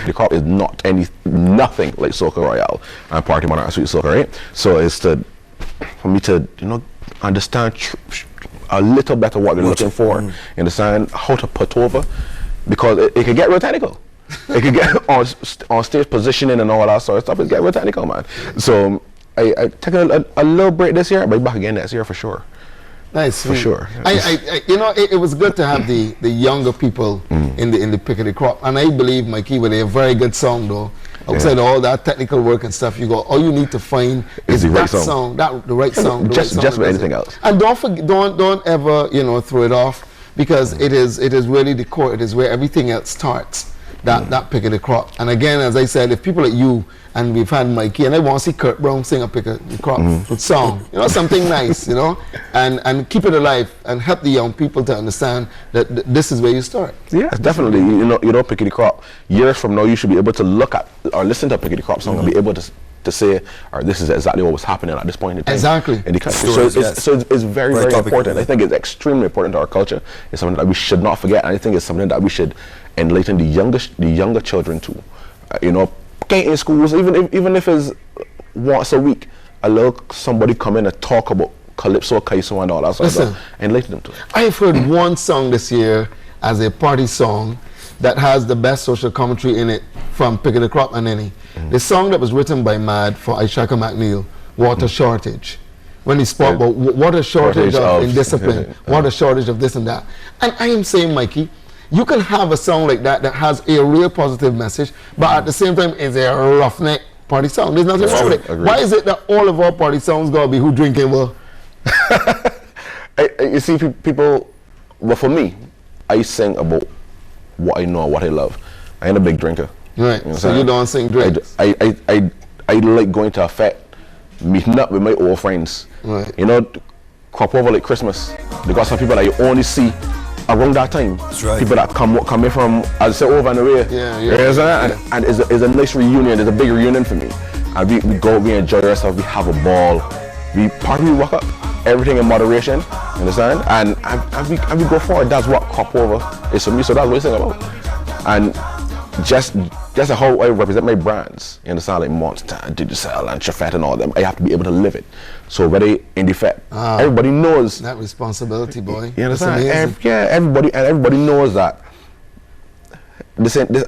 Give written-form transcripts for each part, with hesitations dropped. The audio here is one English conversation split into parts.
The crop is nothing like Soca Royale and Party Monarch and Sweet Soca, right? So it's for me to, understand a little better what they're looking for, understand how to put over, because it could get real technical. It could get on stage positioning and all that sort of stuff. It get real technical, man. So I take a little break this year, but be back again next year for sure. Nice, for sure. It was good to have the younger people in the pick of the crop, and I believe, Mikey, with a very good song though. Outside all that technical work and stuff, all you need to find is the that right song, the right song. Just with anything else. And don't ever throw it off, because it is really the core. It is where everything else starts. That pick of the crop. And again, as I said, if people like you, and we've had Mikey, and I want to see Kurt Brown sing a pick of the crop song, something nice, and keep it alive and help the young people to understand that this is where you start. Yes, definitely. You know, pick of the crop. Years from now, you should be able to look at or listen to a pick of the crop song and be able to say, or this is exactly what was happening at this point in time. Exactly. In the country. So it's very, very important. I think it's extremely important to our culture. It's something that we should not forget, and I think it's something that we should enlighten the younger children to. In schools, even if it's once a week, allow somebody come in and talk about calypso, kaiso, and all that sort of stuff, and enlighten them to it. I've heard one song this year as a party song that has the best social commentary in it from Pick of the Crop and any. The song that was written by Mad for Ishaka McNeil, Water Shortage. When he spoke about what a shortage of indiscipline, what a shortage of this and that. And I am saying, Mikey, you can have a song like that has a real positive message, but at the same time is a roughneck party song. There's nothing wrong with it. Why is it that all of our party songs gotta be who drinking well? You see, people, well, for me, I sing about what I know, what I love. I ain't a big drinker. Right. So you don't sing drinks. I like going to a fete, meeting up with my old friends. Right. Crop over like Christmas. Because some people that you only see around that time. That's right. People that come in from, as I say, over and away. And it's a nice reunion. It's a big reunion for me. And we go, we enjoy ourselves, we have a ball. We walk up. Everything in moderation, understand? And we go forward. That's what crop over is for me. So that's what it's about. And just how I represent my brands, you understand, like Monster, Digicel, and Chafet and all them, I have to be able to live it. So whether in the fete, everybody knows that responsibility, boy. You understand? Everybody knows that.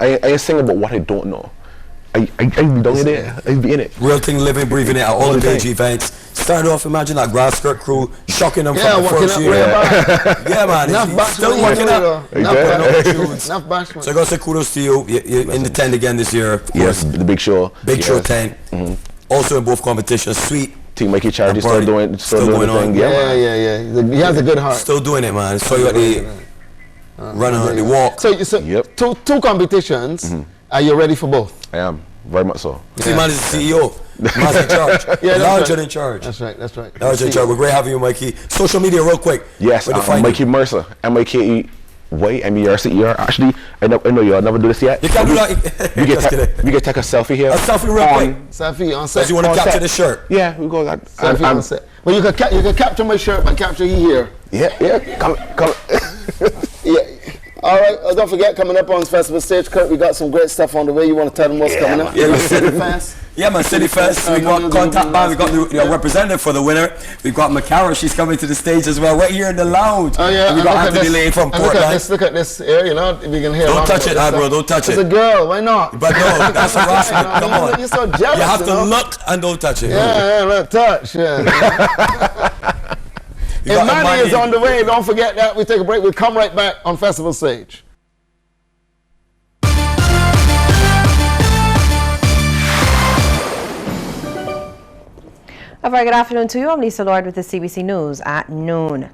I sing about what I don't know. I don't get it. I be in it. Real thing, living, breathing it at all the major events. Started off, imagine that grass skirt crew shocking them from the first year. Yeah, man. Still working up. Enough bashment. So I gotta say kudos to you. You're in the tent again this year. Yes, the big show. Big show tent. Also in both competitions. Sweet. Team Mikey Charity still doing the thing. Yeah. He has a good heart. Still doing it, man. So you got the running on the walk. So two competitions. Are you ready for both? I am, very much so. See, man is the CEO. Man's in charge. Larger in charge. That's right. Larger in charge. We're great having you, Mikey. Social media, real quick. Yes, Mikey Mercer. MikeYmercer. Actually, I know y'all never do this yet. You can't do that. We can take a selfie here. A selfie real quick. Selfie on set. Because you want to capture the shirt. Yeah, we go. Selfie on set. Well, you can capture my shirt, but capture you here. Yeah. Come. Yeah. All right, don't forget, coming up on this festival stage, Kurt, we got some great stuff on the way. You want to tell them what's coming up? Yeah, City Fest. Yeah, man, City Fest. We got Contact Band. We got the representative for the winner. We've got Makara. She's coming to the stage as well, right here in the lounge. Oh, yeah. And we got Anthony Lane from Portland. Look at this here, we can hear. Don't touch it, bro. Don't touch it. It's a girl. Why not? But no, that's harassment. Come on. You're so jealous. You have to look and don't touch it. Yeah, look, touch. Yeah. Imani is on the way. Don't forget that. We take a break. We'll come right back on Festival Stage. A very good afternoon to you. I'm Lisa Lord with the CBC News at noon.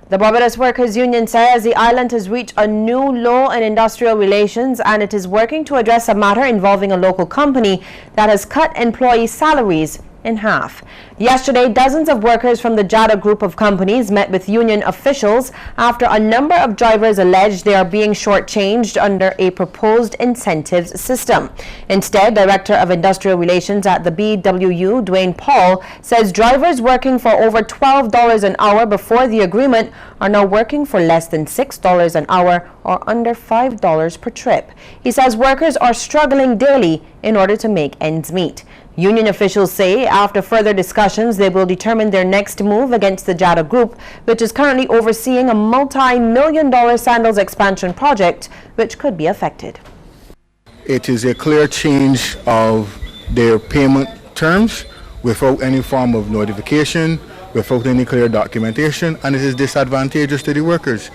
The Barbados Workers Union says the island has reached a new low in industrial relations and it is working to address a matter involving a local company that has cut employee salaries in half. Yesterday, dozens of workers from the JADA group of companies met with union officials after a number of drivers alleged they are being shortchanged under a proposed incentives system. Instead, Director of Industrial Relations at the BWU, Dwayne Paul, says drivers working for over $12 an hour before the agreement are now working for less than $6 an hour or under $5 per trip. He says workers are struggling daily in order to make ends meet. Union officials say after further discussions, they will determine their next move against the JADA Group, which is currently overseeing a multi-million-dollar sandals expansion project, which could be affected. It is a clear change of their payment terms without any form of notification, without any clear documentation, and it is disadvantageous to the workers.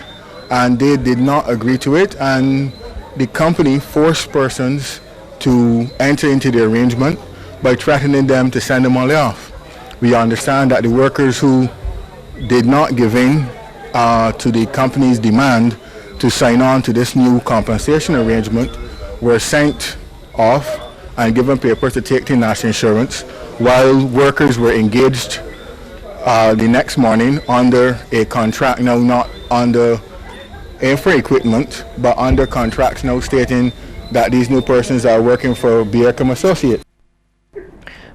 And they did not agree to it, and the company forced persons to enter into the arrangement by threatening them to send them on layoff. We understand that the workers who did not give in to the company's demand to sign on to this new compensation arrangement were sent off and given papers to take to national insurance, while workers were engaged the next morning under a contract, now not under for equipment, but under contracts now stating that these new persons are working for Beercom Associates.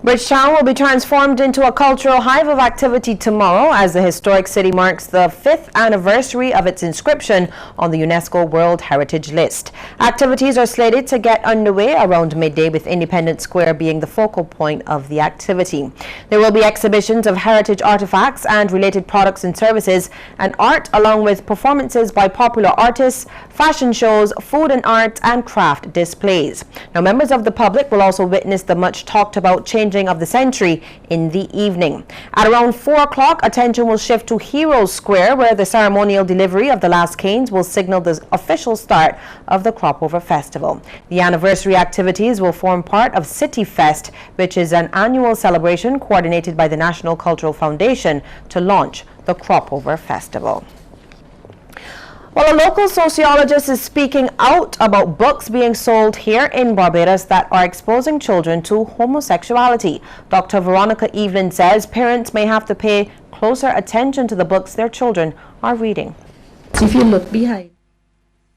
Bridgetown will be transformed into a cultural hive of activity tomorrow as the historic city marks the 5th anniversary of its inscription on the UNESCO World Heritage List. Activities are slated to get underway around midday, with Independence Square being the focal point of the activity. There will be exhibitions of heritage artifacts and related products and services, and art, along with performances by popular artists, fashion shows, food and art, and craft displays. Now, members of the public will also witness the much talked about changing of the century in the evening. At around 4 o'clock, attention will shift to Heroes Square, where the ceremonial delivery of the last canes will signal the official start of the Cropover Festival. The anniversary activities will form part of City Fest, which is an annual celebration coordinated by the National Cultural Foundation to launch the Cropover Festival. Well, a local sociologist is speaking out about books being sold here in Barbados that are exposing children to homosexuality. Dr. Veronica Evelyn says parents may have to pay closer attention to the books their children are reading. If you look behind,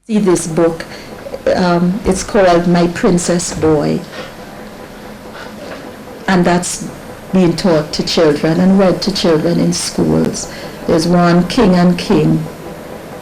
see this book, it's called My Princess Boy. And that's being taught to children and read to children in schools. There's one, King and King,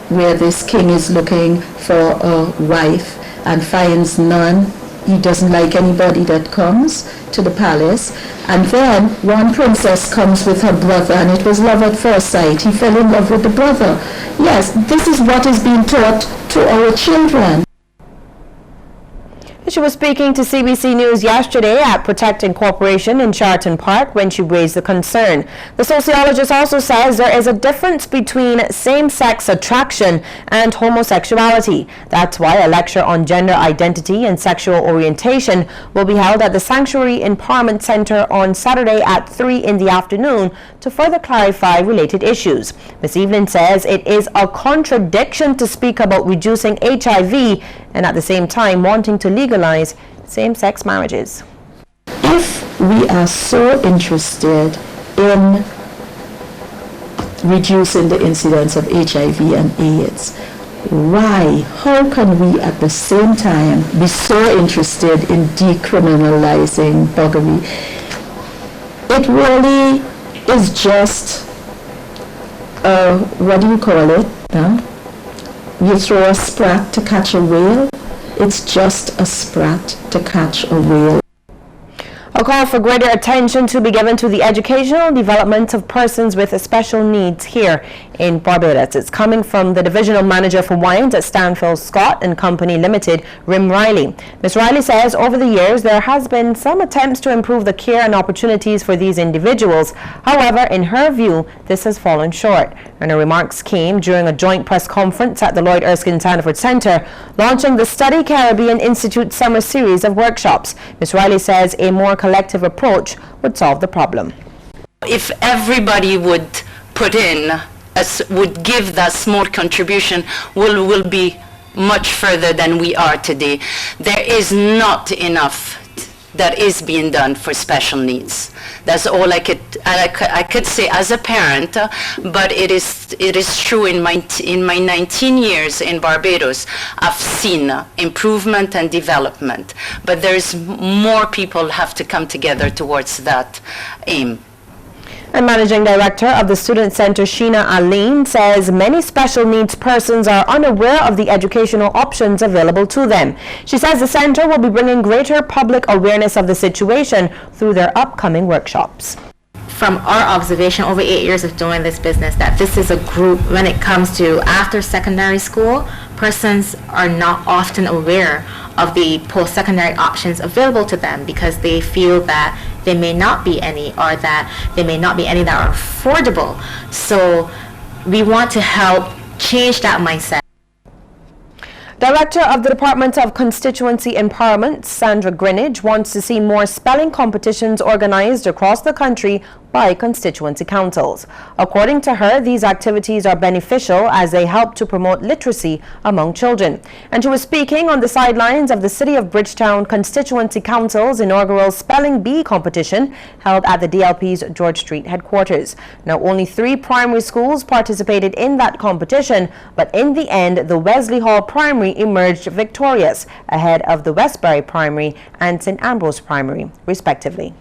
where this king is looking for a wife and finds none. He doesn't like anybody that comes to the palace. And then one princess comes with her brother, and it was love at first sight. He fell in love with the brother. Yes, this is what is being taught to our children. She was speaking to CBC News yesterday at Protect Incorporation in Sheraton Park when she raised the concern. The sociologist also says there is a difference between same-sex attraction and homosexuality. That's why a lecture on gender identity and sexual orientation will be held at the Sanctuary Empowerment Center on Saturday at 3 in the afternoon to further clarify related issues. Ms. Evelyn says it is a contradiction to speak about reducing HIV and at the same time wanting to legalize same-sex marriages. If we are so interested in reducing the incidence of HIV and AIDS, how can we at the same time be so interested in decriminalizing buggery? It really is just, what do you call it? Huh? You throw a sprat to catch a whale. It's just a sprat to catch a whale. A call for greater attention to be given to the educational development of persons with special needs here in Barbados. It's coming from the Divisional Manager for Wines at Stanfield Scott and Company Limited, Rim Riley. Ms. Riley says over the years there has been some attempts to improve the care and opportunities for these individuals. However, in her view, this has fallen short. And her remarks came during a joint press conference at the Lloyd Erskine Sanford Center, launching the Study Caribbean Institute Summer Series of workshops. Ms. Riley says a more collective approach would solve the problem. If everybody would put in, would give that small contribution, will be much further than we are today. There is not enough that is being done for special needs. That's all I could say as a parent, but it is true in my 19 years in Barbados, I've seen improvement and development, but there's more people have to come together towards that aim. And Managing Director of the Student Center, Sheena Aline, says many special needs persons are unaware of the educational options available to them. She says the center will be bringing greater public awareness of the situation through their upcoming workshops. From our observation over 8 years of doing this business, that this is a group, when it comes to after secondary school, persons are not often aware of the post-secondary options available to them because they feel that there may not be any, or that there may not be any that are affordable. So we want to help change that mindset. Director of the Department of Constituency Empowerment, Sandra Greenidge, wants to see more spelling competitions organized across the country by constituency councils. According to her, these activities are beneficial as they help to promote literacy among children. And she was speaking on the sidelines of the City of Bridgetown Constituency Council's inaugural Spelling Bee competition held at the DLP's George Street headquarters. Now, only 3 primary schools participated in that competition, but in the end, the Wesley Hall Primary emerged victorious ahead of the Westbury Primary and St. Ambrose Primary, respectively.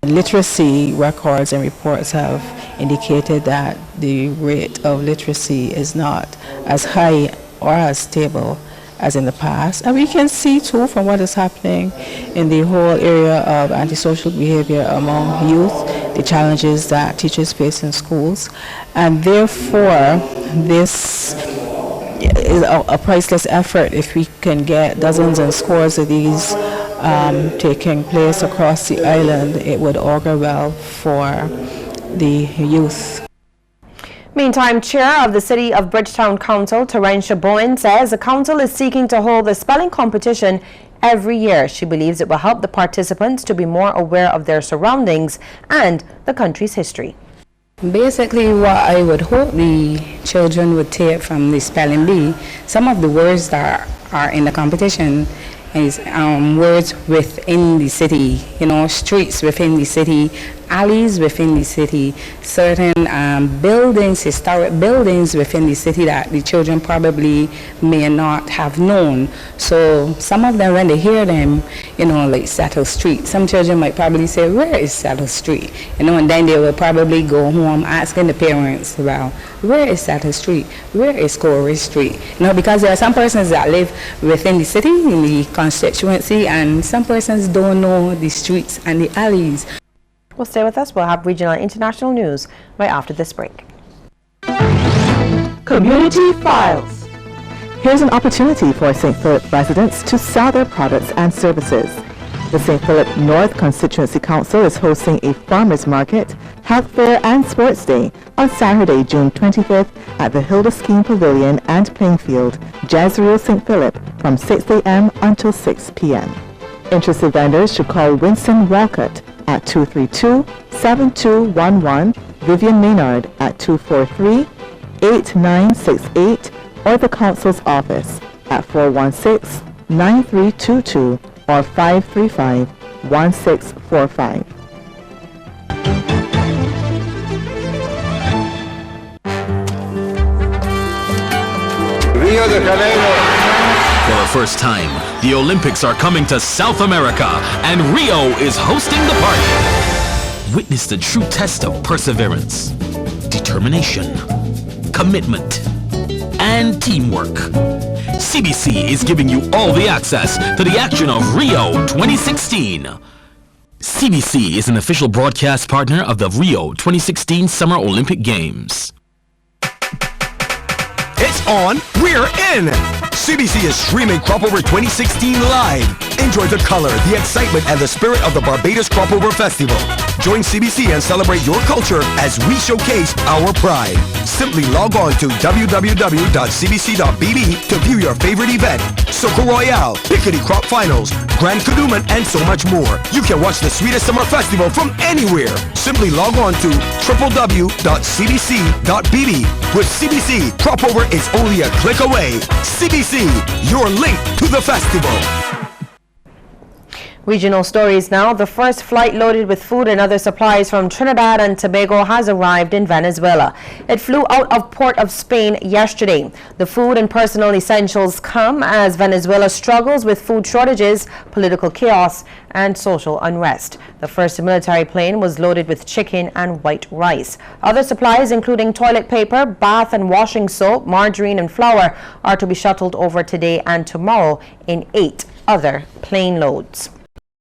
Literacy records and reports have indicated that the rate of literacy is not as high or as stable as in the past. And we can see too from what is happening in the whole area of antisocial behavior among youth, the challenges that teachers face in schools. And therefore, this is a priceless effort if we can get dozens and scores of these taking place across the island. It would augur well for the youth. Meantime, Chair of the City of Bridgetown Council, Terencia Bowen, says the council is seeking to hold the spelling competition every year. She believes it will help the participants to be more aware of their surroundings and the country's history. Basically, what I would hope the children would take from the spelling bee, some of the words that are in the competition is words within the city, you know, streets within the city, alleys within the city, certain buildings, historic buildings within the city that the children probably may not have known. So some of them, when they hear them, you know, like Settle Street, some children might probably say, where is Settle Street? You know, and then they will probably go home asking the parents, well, where is Settle Street? Where is Corey Street? You know, because there are some persons that live within the city, in the constituency, and some persons don't know the streets and the alleys. Well, stay with us. We'll have regional and international news right after this break. Community Files. Here's an opportunity for St. Philip residents to sell their products and services. The St. Philip North Constituency Council is hosting a farmers market, health fair and sports day on Saturday, June 25th at the Hilda Scheme Pavilion and Playing Field, Jezreel, St. Philip from 6 a.m. until 6 p.m. Interested vendors should call Winston Walcott at 232-7211, Vivian Maynard at 243-8968, or the Council's office at 416-9322 or 535-1645. Rio de Janeiro. For the first time, the Olympics are coming to South America, and Rio is hosting the party. Witness the true test of perseverance, determination, commitment, and teamwork. CBC is giving you all the access to the action of Rio 2016. CBC is an official broadcast partner of the Rio 2016 Summer Olympic Games. It's on, we're in! CBC is streaming Cropover 2016 live. Enjoy the color, the excitement, and the spirit of the Barbados Cropover Festival. Join CBC and celebrate your culture as we showcase our pride. Simply log on to www.cbc.bb to view your favorite event. Soca Royale, Pickety Crop Finals, Grand Kadooment, and so much more. You can watch the sweetest summer festival from anywhere. Simply log on to www.cbc.bb. With CBC, Cropover is only a click away. CBC, your link to the festival. Regional stories now. The first flight loaded with food and other supplies from Trinidad and Tobago has arrived in Venezuela. It flew out of Port of Spain yesterday. The food and personal essentials come as Venezuela struggles with food shortages, political chaos, and social unrest. The first military plane was loaded with chicken and white rice. Other supplies, including toilet paper, bath and washing soap, margarine, and flour, are to be shuttled over today and tomorrow in 8 other plane loads.